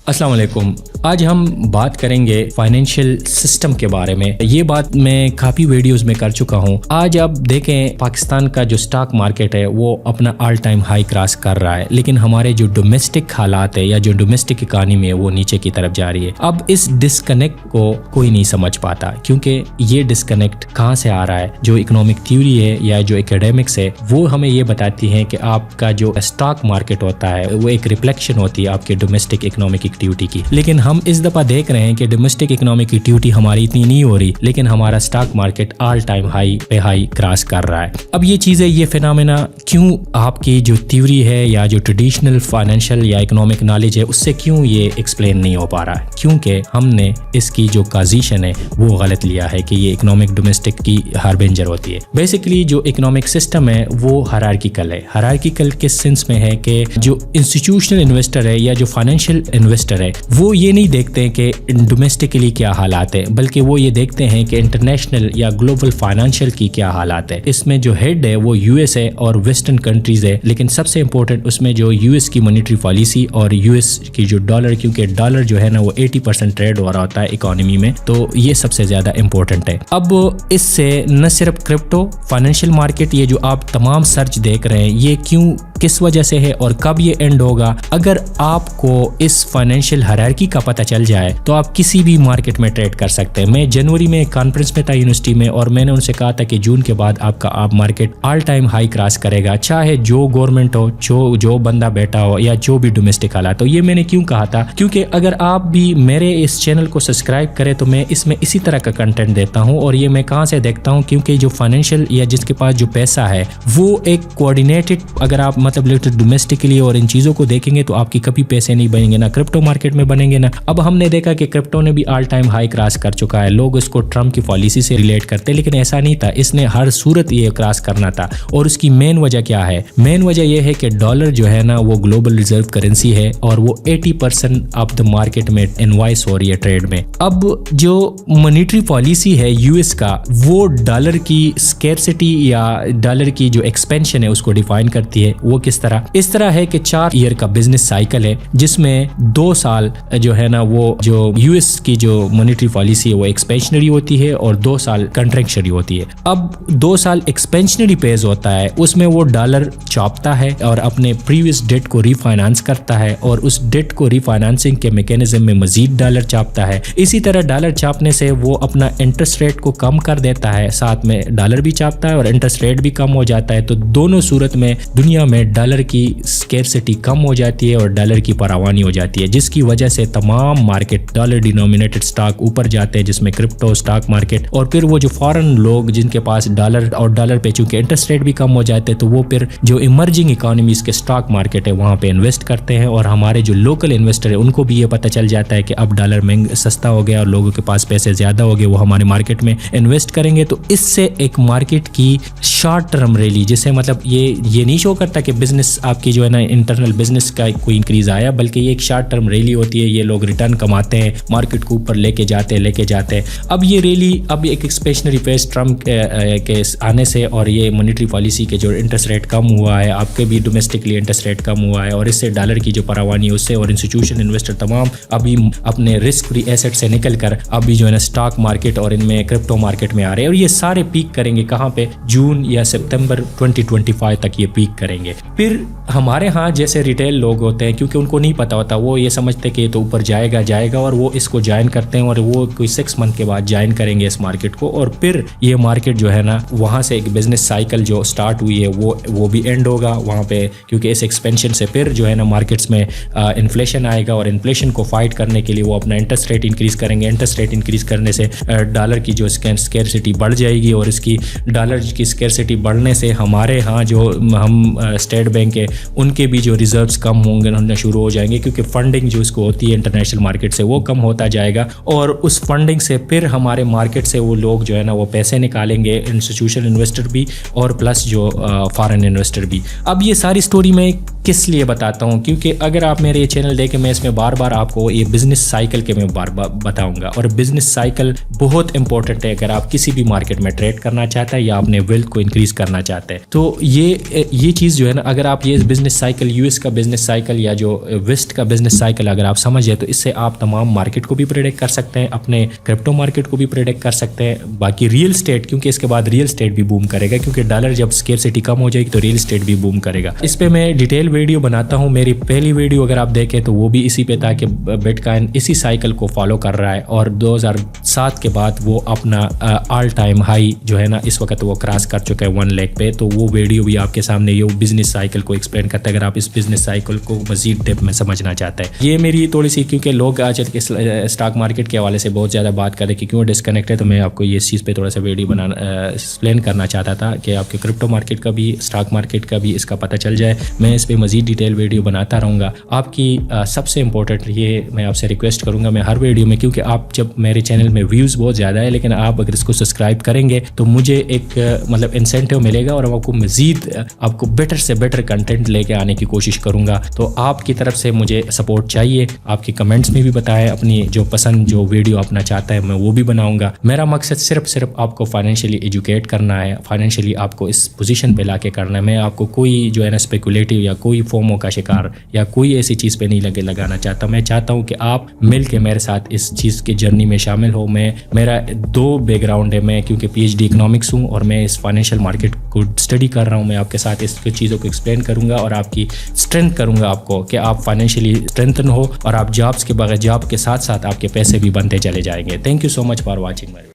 अस्सलाम वालेकुम। आज हम बात करेंगे फाइनेंशियल सिस्टम के बारे में। ये बात मैं काफ़ी वीडियोस में कर चुका हूँ। आज आप देखें पाकिस्तान का जो स्टॉक मार्केट है वो अपना ऑल टाइम हाई क्रॉस कर रहा है, लेकिन हमारे जो डोमेस्टिक हालात है या जो डोमेस्टिक इकानमी है वो नीचे की तरफ जा रही है। अब इस डिस्कनेक्ट को कोई नहीं समझ पाता, क्योंकि ये डिस्कनेक्ट कहाँ से आ रहा है। जो इकोनॉमिक थ्योरी है या जो एकेडमिक्स है वो हमें ये बताती है कि आपका जो स्टॉक मार्केट होता है वो एक रिफ्लेक्शन होती है आपके डोमेस्टिक इकोनॉमिक एक्टिविटी की। लेकिन हम इस दफा देख रहे हैं कि डोमेस्टिक इकोनॉमिक एक्टिविटी हमारी इतनी नहीं हो रही, लेकिन हमारा stock market all time high पे हाई क्रॉस कर रहा है। अब ये चीजें, ये फिनोमेना क्यों आपकी जो थ्योरी है या जो ट्रेडिशनल फाइनेंशियल या इकोनॉमिक नॉलेज है उससे क्यों ये एक्सप्लेन नहीं हो पा रहा है? क्योंकि हमने इसकी जो पोजीशन है वो गलत लिया है कि ये इकोनॉमिक डोमेस्टिक की हार्बिंजर होती है। बेसिकली जो इकोनॉमिक सिस्टम है वो हायरार्किकल है। हायरार्किकल किस सेंस में है कि जो इंस्टीट्यूशनल इन्वेस्टर है या जो फाइनेंशियल इन्वेस्टर है वो ये नहीं देखते हैं कि डोमेस्टिकली क्या हालात है, बल्कि वो ये देखते हैं कि इंटरनेशनल या ग्लोबल फाइनेंशियल की क्या हालात है। इसमें जो हेड है वो यूएस है और वेस्टर्न कंट्रीज है, लेकिन सबसे इंपॉर्टेंट उसमें जो यूएस की मॉनेटरी पॉलिसी और यूएस की जो डॉलर, क्योंकि डॉलर जो है ना वो 80% ट्रेड हो रहा होता है इकोनॉमी में, तो ये सबसे ज्यादा इंपॉर्टेंट है। अब इससे न सिर्फ क्रिप्टो, फाइनेंशियल मार्केट, ये जो आप तमाम सर्च देख रहे हैं ये क्यों, किस वजह से है और कब ये एंड होगा, अगर आपको इस फाइनेंशियल हायरार्की का पता चल जाए तो आप किसी भी मार्केट में ट्रेड कर सकते हैं। मैं जनवरी में कॉन्फ्रेंस में था यूनिवर्सिटी में और मैंने उनसे कहा था कि जून के बाद आपका आप market all time high cross करेगा, चाहे जो गवर्नमेंट हो, जो बंदा बैठा हो या जो भी डोमेस्टिक हालात। तो ये मैंने क्यों कहा था, क्योंकि अगर आप भी मेरे इस चैनल को सब्सक्राइब करें तो मैं इसमें इसी तरह का कंटेंट देता हूँ। और ये मैं कहाँ से देखता हूँ, क्योंकि जो फाइनेंशियल या जिसके पास जो पैसा है वो एक कोऑर्डिनेटेड, अगर आप मतलब डोमेस्टिकली और इन चीजों को देखेंगे तो आपकी कभी पैसे नहीं बनेंगे, ना क्रिप्टो मार्केट में बनेंगे ना। अब हमने देखा कि क्रिप्टो ने भी ऑल टाइम हाई क्रॉस कर चुका है। लोग इसको ट्रम्प की पॉलिसी से रिलेट करते हैं, लेकिन ऐसा नहीं था। इसने हर सूरत ये क्रॉस करना था। और उसकी मेन वजह क्या है? मेन वजह यह है कि डॉलर जो है ना वो ग्लोबल रिजर्व करेंसी है और वो 80% ऑफ द मार्केट में इनवॉइस हो रही है ट्रेड में। अब जो मॉनेटरी पॉलिसी है यूएस का वो डॉलर की स्कैर्सिटी या डॉलर की जो एक्सपेंशन है उसको डिफाइन करती है। वो किस तरह? इस तरह है कि 4 ईयर का बिजनेस साइकिल है, जिसमें 2 साल जो है ना वो जो यूएस की जो मॉनेटरी पॉलिसी है वो एक्सपेंशनरी होती है और 2 साल कंट्रैक्शनरी होती है। अब 2 साल एक्सपेंशनरी पेज होता है, उसमें वो डॉलर चापता है और अपने प्रीवियस डेट को रीफाइनेंस करता है और उस डेट को रीफाइनेंसिंग के मैकेनिज्म में मजीद डॉलर चापता है। इसी तरह डॉलर चापने से वो अपना इंटरेस्ट रेट को कम कर देता है, साथ में डॉलर भी चापता है और इंटरेस्ट रेट भी कम हो जाता है। तो दोनों सूरत में दुनिया में डॉलर की स्कैर्सिटी कम हो जाती है और डॉलर की फरावानी हो जाती है, जिसकी वजह से तमाम मार्केट डॉलर डिनोमिनेटेड स्टॉक ऊपर जाते हैं, जिसमें क्रिप्टो, स्टॉक मार्केट। और फिर वो जो फॉरेन लोग जिनके पास डॉलर और डॉलर पे चूंकि इंटरेस्ट रेट भी कम हो जाते हैं तो वो फिर जो इमर्जिंग इकोनॉमीज के स्टॉक मार्केट है वहाँ पे इन्वेस्ट करते हैं। और हमारे जो लोकल इन्वेस्टर है उनको भी ये पता चल जाता है कि अब डॉलर महंगा सस्ता हो गया और लोगों के पास पैसे ज्यादा हो गए, वो हमारे मार्केट में इन्वेस्ट करेंगे। तो इससे एक मार्केट की शॉर्ट टर्म रैली, जिसे मतलब ये नहीं शो करता कि बिजनेस आपकी जो है ना इंटरनल बिजनेस का कोई इंक्रीज आया, बल्कि ये एक शॉर्ट टर्म रैली होती है। ये लोग रिटर्न कमाते हैं, मार्केट को ऊपर लेके जाते हैं। अब ये रैली अब एक एक्सपेंशनरी फेज ट्रम्प के आने से और ये मॉनेटरी पॉलिसी के जो इंटरेस्ट रेट कम हुआ है, आपके भी डोमेस्टिकली इंटरेस्ट रेट कम हुआ है और इससे डॉलर की जो फरावानी है उससे और इंस्टीट्यूशन इन्वेस्टर तमाम अभी अपने रिस्क फ्री एसेट से निकल कर अभी जो है ना स्टॉक मार्केट और इनमें क्रिप्टो मार्केट में आ रहे हैं। और ये सारे पीक करेंगे कहाँ पे? जून या सितंबर 2025 तक ये पीक करेंगे। फिर हमारे यहाँ जैसे रिटेल लोग होते हैं, क्योंकि उनको नहीं पता होता, वो ये समझते कि ये तो ऊपर जाएगा और वो इसको ज्वाइन करते हैं और वो कोई 6 मंथ के बाद ज्वाइन करेंगे इस मार्केट को। और फिर ये मार्केट जो है ना वहाँ से एक बिजनेस साइकिल जो स्टार्ट हुई है वो भी एंड होगा वहाँ पे, क्योंकि इस एक्सपेंशन से फिर जो है ना मार्केट्स में इन्फ्लेशन आएगा और इन्फ्लेशन को फाइट करने के लिए वो अपना इंटरेस्ट रेट इंक्रीज करेंगे। इंटरेस्ट रेट इंक्रीज करने से डॉलर की जो स्कैर्सिटी बढ़ जाएगी और इसकी डॉलर की स्कैर्सिटी बढ़ने से हमारे यहाँ जो हम स्टेट बैंक है उनके भी जो रिजर्व्स कम होने शुरू हो जाएंगे, क्योंकि फंडिंग जो इसको होती है इंटरनेशनल मार्केट से वो कम होता जाएगा और उस फंडिंग से फिर हमारे मार्केट से वो लोग जो है ना वो पैसे निकालेंगे, इंस्टीट्यूशनल इन्वेस्टर भी और प्लस जो फॉरेन इन्वेस्टर भी। अब ये सारी स्टोरी मैं किस लिए बताता हूँ, क्योंकि अगर आप मेरे ये चैनल देखें मैं इसमें बार बार आपको ये बिजनेस साइकिल के मैं बार बार बताऊंगा और बिजनेस साइकिल बहुत इंपॉर्टेंट है अगर आप किसी भी मार्केट में ट्रेड करना चाहते हैं या अपने वेल्थ को इंक्रीज करना चाहते हैं। तो ये चीज़ जो है ना, अगर आप ये बिजनेस साइकिल यूएस का बिजनेस साइकिल या जो वेस्ट का बिजनेस साइकिल अगर आप समझे तो تو اس سے آپ تمام مارکیٹ کو بھی پریڈکٹ کر سکتے ہیں, اپنے کرپٹو مارکیٹ کو بھی پریڈکٹ کر سکتے ہیں, باقی ریئل اسٹیٹ, کیونکہ اس کے بعد ریئل اسٹیٹ بھی بوم کرے گا, کیونکہ ڈالر جب اسکیرسٹی کم ہو جائے گی تو ریئل اسٹیٹ بھی بوم کرے گا. اس پہ میں ڈیٹیل ویڈیو بناتا ہوں. میری پہلی ویڈیو اگر آپ دیکھیں تو وہ بھی اسی پہ تھا کہ بٹ کائن اسی سائیکل کو فالو کر رہا ہے, اور 2007 کے بعد وہ اپنا آل ٹائم ہائی جو ہے نا اس وقت وہ کراس کر چکا ہے 1 لاکھ پہ. تو وہ ویڈیو بھی آپ کے سامنے یہ بزنس سائیکل کو ایکسپلین کرتا ہے, اگر آپ اس بزنس سائیکل کو مزید ڈیپ میں سمجھنا چاہتے ہیں. یہ میری تھوڑی سی, کیونکہ لوگ آج کے اسٹاک مارکیٹ کے حوالے سے بہت زیادہ بات کریں کہ کیوں ڈسکنیکٹ ہے, تو میں آپ کو یہ اس چیز پہ تھوڑا سا ویڈیو بنانا ایکسپلین کرنا چاہتا تھا کہ آپ کے کرپٹو مارکیٹ کا بھی اسٹاک مارکیٹ کا بھی اس کا پتہ چل جائے. میں اس پہ مزید ڈیٹیل ویڈیو بناتا رہوں گا. آپ کی سب سے امپورٹنٹ یہ میں آپ سے ریکویسٹ کروں گا, میں ہر ویڈیو میں, کیونکہ آپ جب میرے چینل میں ویوز بہت زیادہ ہے, لیکن آپ اگر اس کو سبسکرائب کریں گے تو مجھے ایک مطلب انسینٹیو ملے گا, اور آپ کو مزید آپ کو بیٹر سے بیٹر کنٹینٹ لے کے آنے کی کوشش کروں گا. تو آپ کی طرف سے مجھے سپورٹ چاہیے. آپ کے کمنٹس میں بھی بتائیں اپنی جو پسند جو ویڈیو اپنا چاہتا ہے, میں وہ بھی بناؤں گا. میرا مقصد صرف آپ کو فائنینشلی ایجوکیٹ کرنا ہے, فائنینشلی آپ کو اس پوزیشن پہ لا کے کرنا ہے. میں آپ کو کوئی جو ہے نا اسپیکولیٹو یا کوئی فومو کا شکار یا کوئی ایسی چیز پہ نہیں لگانا چاہتا. میں چاہتا ہوں کہ آپ مل کے میرے ساتھ اس چیز کی جرنی میں شامل ہو. میرا 2 بیک گراؤنڈ ہے, میں کیونکہ PhD اکنامکس ہوں اور میں اس فائنینشیل مارکیٹ کو اسٹڈی کر رہا ہوں. میں آپ کے ساتھ اس چیزوں کو ایکسپلین کروں گا اور آپ کی اسٹرینتھ کروں گا آپ کو, کہ آپ فائنینشلی اسٹرینتھن ہو اور آپ جاب کے ساتھ ساتھ آپ کے پیسے بھی بنتے چلے جائیں گے. Thank you so much for watching.